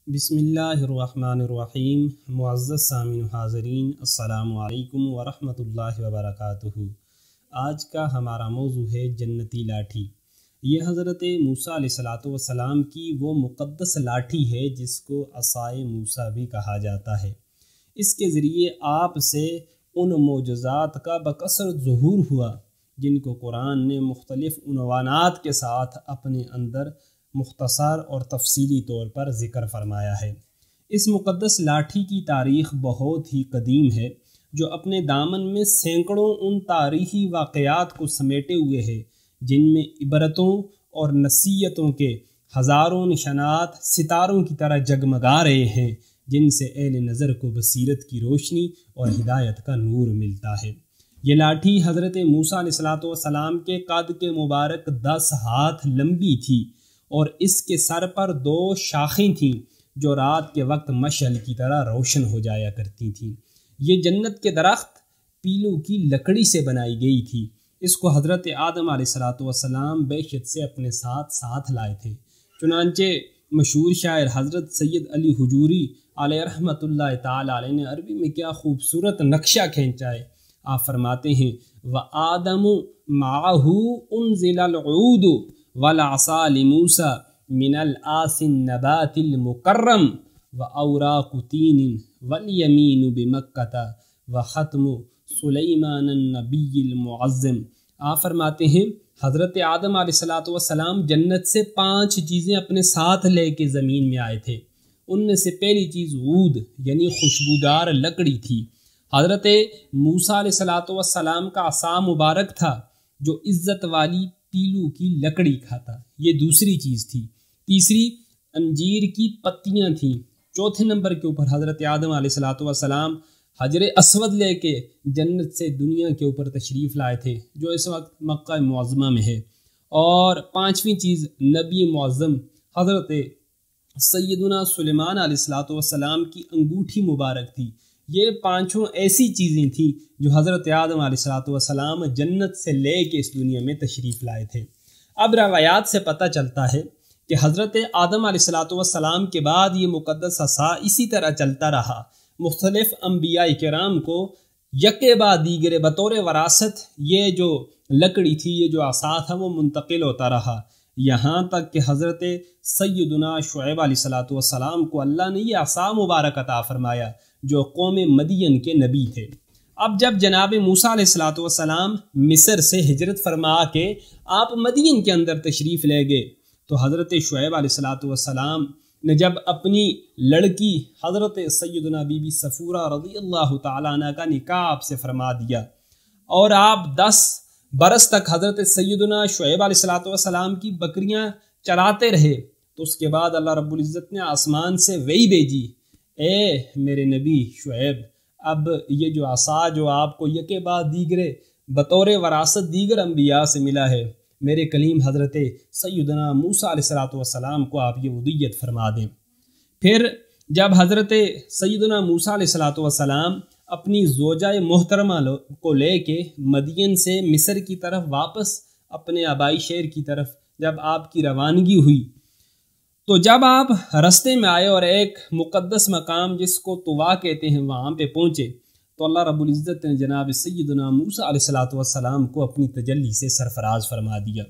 بسم اللہ الرحمن الرحیم۔ معزز سامعین و حاضرین، السلام علیکم ورحمۃ اللہ وبرکاتہ۔ آج کا ہمارا موضوع ہے جنتی لاٹھی۔ یہ حضرت موسیٰ علیہ السلام کی وہ مقدس لاٹھی ہے جس کو عصائے موسیٰ بھی کہا جاتا ہے۔ اس کے ذریعے آپ سے ان معجزات کا بکثرت ظہور ہوا جن کو قرآن نے مختلف عنوانات کے ساتھ اپنے اندر مختصر اور تفصیلی طور پر ذکر فرمایا ہے۔ اس مقدس لاٹھی کی تاریخ بہت ہی قدیم ہے، جو اپنے دامن میں سینکڑوں ان تاریخی واقعات کو سمیٹے ہوئے ہے جن میں عبرتوں اور نصیحتوں کے ہزاروں نشانات ستاروں کی طرح جگمگا رہے ہیں، جن سے اہل نظر کو بصیرت کی روشنی اور ہدایت کا نور ملتا ہے۔ یہ لاٹھی حضرت موسیٰ علیہ السلام کے قد کے مبارک 10 ہاتھ لمبی تھی اور اس کے سر پر 2 شاخیں تھیں جو رات کے وقت مشعل کی طرح روشن ہو جایا کرتی تھیں۔ یہ جنت کے درخت پیلو کی لکڑی سے بنائی گئی تھی۔ اس کو حضرت آدم علیہ السلام بیشت سے اپنے ساتھ لائے تھے۔ چنانچہ مشہور شاعر حضرت سید علی حجوری علیہ رحمۃ اللہ تعالی علیہ نے عربی میں کیا خوبصورت نقشہ کھینچا ہے۔ آپ فرماتے ہیں وَآدَمُ مَعَهُ أُنزِلَ الْعُودُ وَالْعَصَا لِمُوسَى مِنَ الْآسِ النَّبَاتِ الْمُكَرَّمِ وَأَوْرَاقُ تِينٍ وَالْيَمِينُ بِمَكَّةَ وَخَتْمُ سُلَيْمَانَ النَّبِيِّ الْمُعَظَّمِ۔ آپ فرماتے ہیں حضرت آدم علیہ السلام جنت سے 5 چیزیں اپنے ساتھ لے کے زمین میں آئے تھے۔ ان میں سے پہلی چیز عود یعنی خوشبودار لکڑی تھی۔ حضرت موسیٰ علیہ السلام کا عصا مبارک تھا جو عزت والی پیلو کی لکڑی کھاتا۔ یہ دوسری چیز تھی۔ تیسری انجیر کی پتیاں تھیں۔ چوتھے نمبر کے اوپر حضرت آدم علیہ السلام حجر اسود لے کے جنت سے دنیا کے اوپر تشریف لائے تھے جو اس وقت مکہ معظمہ میں ہے۔ اور 5ویں چیز نبی معظم حضرت سیدنا سلیمان علیہ السلام کی انگوٹھی مبارک تھی۔ یہ 5 ایسی چیزیں تھیں جو حضرت آدم علیہ السلام جنت سے لے کے اس دنیا میں تشریف لائے تھے۔ اب روایات سے پتہ چلتا ہے کہ حضرت آدم علیہ السلام کے بعد یہ مقدس عصا اسی طرح چلتا رہا۔ مختلف انبیاء کرام کو یکے بعد دیگرے بطور وراثت یہ جو لکڑی تھی، یہ جو عصا تھا، وہ منتقل ہوتا رہا، یہاں تک کہ حضرت سیدنا شعیب علیہ السلام کو اللہ نے یہ عصا مبارک عطا فرمایا جو قوم مدین کے نبی تھے۔ اب جب جناب موسیٰ علیہ السلام مصر سے ہجرت فرما کے آپ مدین کے اندر تشریف لے گئے تو حضرت شعیب علیہ السلام نے جب اپنی لڑکی حضرت سیدنا بی بی صفورہ رضی اللہ تعالیٰ عنہ کا نکاح آپ سے فرما دیا اور آپ 10 برس تک حضرت سیدنا شعیب علیہ السلام کی بکریاں چراتے رہے، تو اس کے بعد اللہ رب العزت نے آسمان سے وحی بھیجی، اے میرے نبی شعیب، اب یہ جو عصا جو آپ کو یکے بعد دیگرے بطور وراثت دیگر انبیاء سے ملا ہے، میرے کلیم حضرت سیدنا موسیٰ علیہ السلام کو آپ یہ ودیت فرما دیں۔ پھر جب حضرت سیدنا موسیٰ علیہ السلام اپنی زوجہ محترمہ کو لے کے مدین سے مصر کی طرف واپس اپنے آبائی شہر کی طرف جب آپ کی روانگی ہوئی، تو جب آپ رستے میں آئے اور ایک مقدس مقام جس کو طوا کہتے ہیں وہاں پہ پہنچے، تو اللہ رب العزت نے جناب سیدنا موسیٰ علیہ السلام کو اپنی تجلی سے سرفراز فرما دیا۔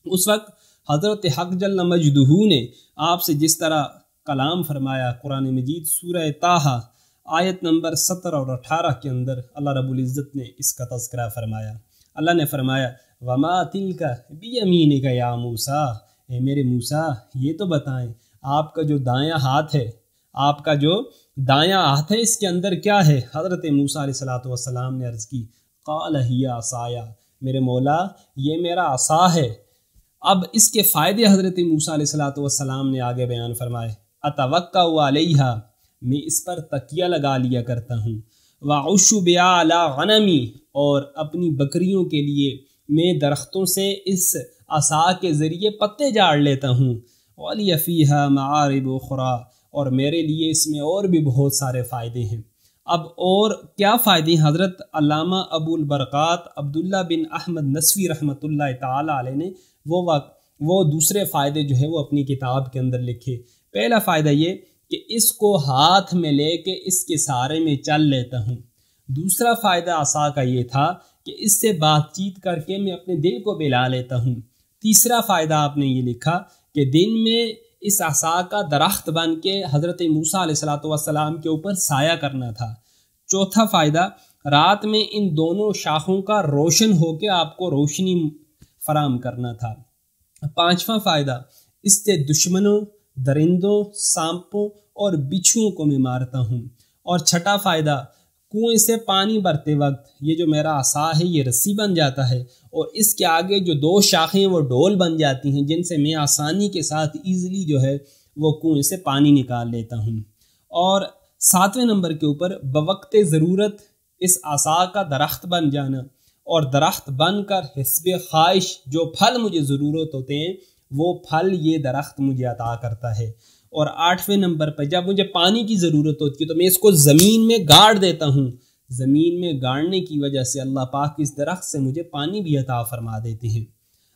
اس وقت حضرت حق جل مجدہ نے آپ سے جس طرح کلام فرمایا، قرآن مجید سورہ طٰہٰ آیت نمبر 17 اور 18 کے اندر اللہ رب العزت نے اس کا تذکرہ فرمایا۔ اللہ نے فرمایا وَمَا تِلْكَ بِيَمِينِكَ يَا موسیٰ، اے میرے موسیٰ یہ تو بتائیں آپ کا جو دایاں ہاتھ ہے، آپ کا جو دایاں ہاتھ ہے اس کے اندر کیا ہے؟ حضرت موسیٰ علیہ السلام نے عرض کی قَالَ هِيَ عَصَايَ، میرے مولا یہ میرا عصا ہے۔ اب اس کے فائدے حضرت موسیٰ علیہ السلام نے آگے بیان فرمائے، أَتَوَكَّأُ عَلَيْهَا، میں اس پر تکیہ لگا لیا کرتا ہوں، وَأَعُشُّ بِهَا عَلَىٰ غَنَمِي، اور اپنی بکریوں کے لیے میں درختوں سے اس عصا کے ذریعے پتے جاڑ لیتا ہوں، وَلِيَ فِيهَا مَعَارِبُ أُخْرَىٰ، اور میرے لیے اس میں اور بھی بہت سارے فائدے ہیں۔ اب اور کیا فائدے؟ حضرت علامہ ابو البرکات عبداللہ بن احمد نسوی رحمۃ اللہ تعالی علیہ نے وہ دوسرے فائدے جو ہے وہ اپنی کتاب کے اندر لکھے۔ پہلا فائدہ یہ کہ اس کو ہاتھ میں لے کے اس کے سہارے میں چل لیتا ہوں۔ دوسرا فائدہ عصا کا یہ تھا کہ اس سے بات چیت کر کے میں اپنے دل کو بہلا لیتا ہوں۔ تیسرا فائدہ آپ نے یہ لکھا کہ دن میں اس عصا کا درخت بن کے حضرت موسیٰ علیہ السلام کے اوپر سایہ کرنا تھا۔ چوتھا فائدہ، رات میں ان دونوں شاخوں کا روشن ہو کے آپ کو روشنی فراہم کرنا تھا۔ پانچواں فائدہ، اس سے دشمنوں، درندوں، سانپوں اور بچھوؤں کو میں مارتا ہوں۔ اور چھٹا فائدہ، کنویں سے پانی بھرتے وقت یہ جو میرا عصا ہے یہ رسی بن جاتا ہے، اور اس کے آگے جو دو شاخیں ہیں وہ ڈول بن جاتی ہیں، جن سے میں آسانی کے ساتھ ایزیلی جو ہے وہ کنویں سے پانی نکال لیتا ہوں۔ اور ساتویں نمبر کے اوپر، بوقت ضرورت اس عصا کا درخت بن جانا، اور درخت بن کر حسب خواہش جو پھل مجھے ضرورت ہوتے ہیں وہ پھل یہ درخت مجھے عطا کرتا ہے۔ اور آٹھویں نمبر پہ، جب مجھے پانی کی ضرورت ہوتی ہے تو میں اس کو زمین میں گاڑ دیتا ہوں، زمین میں گاڑنے کی وجہ سے اللہ پاک اس درخت سے مجھے پانی بھی عطا فرما دیتے ہیں۔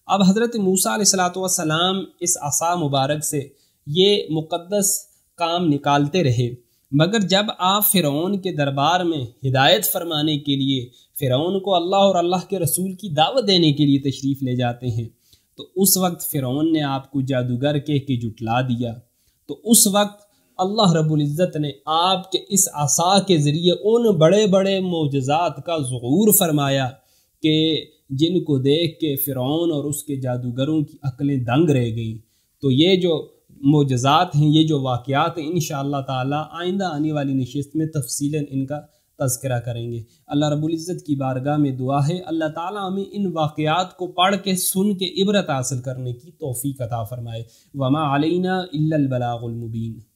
اب حضرت موسیٰ علیہ السلام اس عصا مبارک سے یہ مقدس کام نکالتے رہے، مگر جب آپ فرعون کے دربار میں ہدایت فرمانے کے لیے، فرعون کو اللہ اور اللہ کے رسول کی دعوت دینے کے لیے تشریف لے جاتے ہیں، تو اس وقت فرعون نے آپ کو جادوگر کہہ کے جھٹلا دیا۔ تو اس وقت اللہ رب العزت نے آپ کے اس عصا کے ذریعے ان بڑے بڑے معجزات کا ظہور فرمایا کہ جن کو دیکھ کے فرعون اور اس کے جادوگروں کی عقلیں دنگ رہ گئیں۔ تو یہ جو معجزات ہیں، یہ جو واقعات ہیں، انشاءاللہ تعالی آئندہ آنے والی نشست میں تفصیلاً ان کا تذکرہ کریں گے۔ اللہ رب العزت کی بارگاہ میں دعا ہے اللہ تعالیٰ ہمیں ان واقعات کو پڑھ کے سن کے عبرت حاصل کرنے کی توفیق عطا فرمائے۔ وما علینا الا البلاغ المبین۔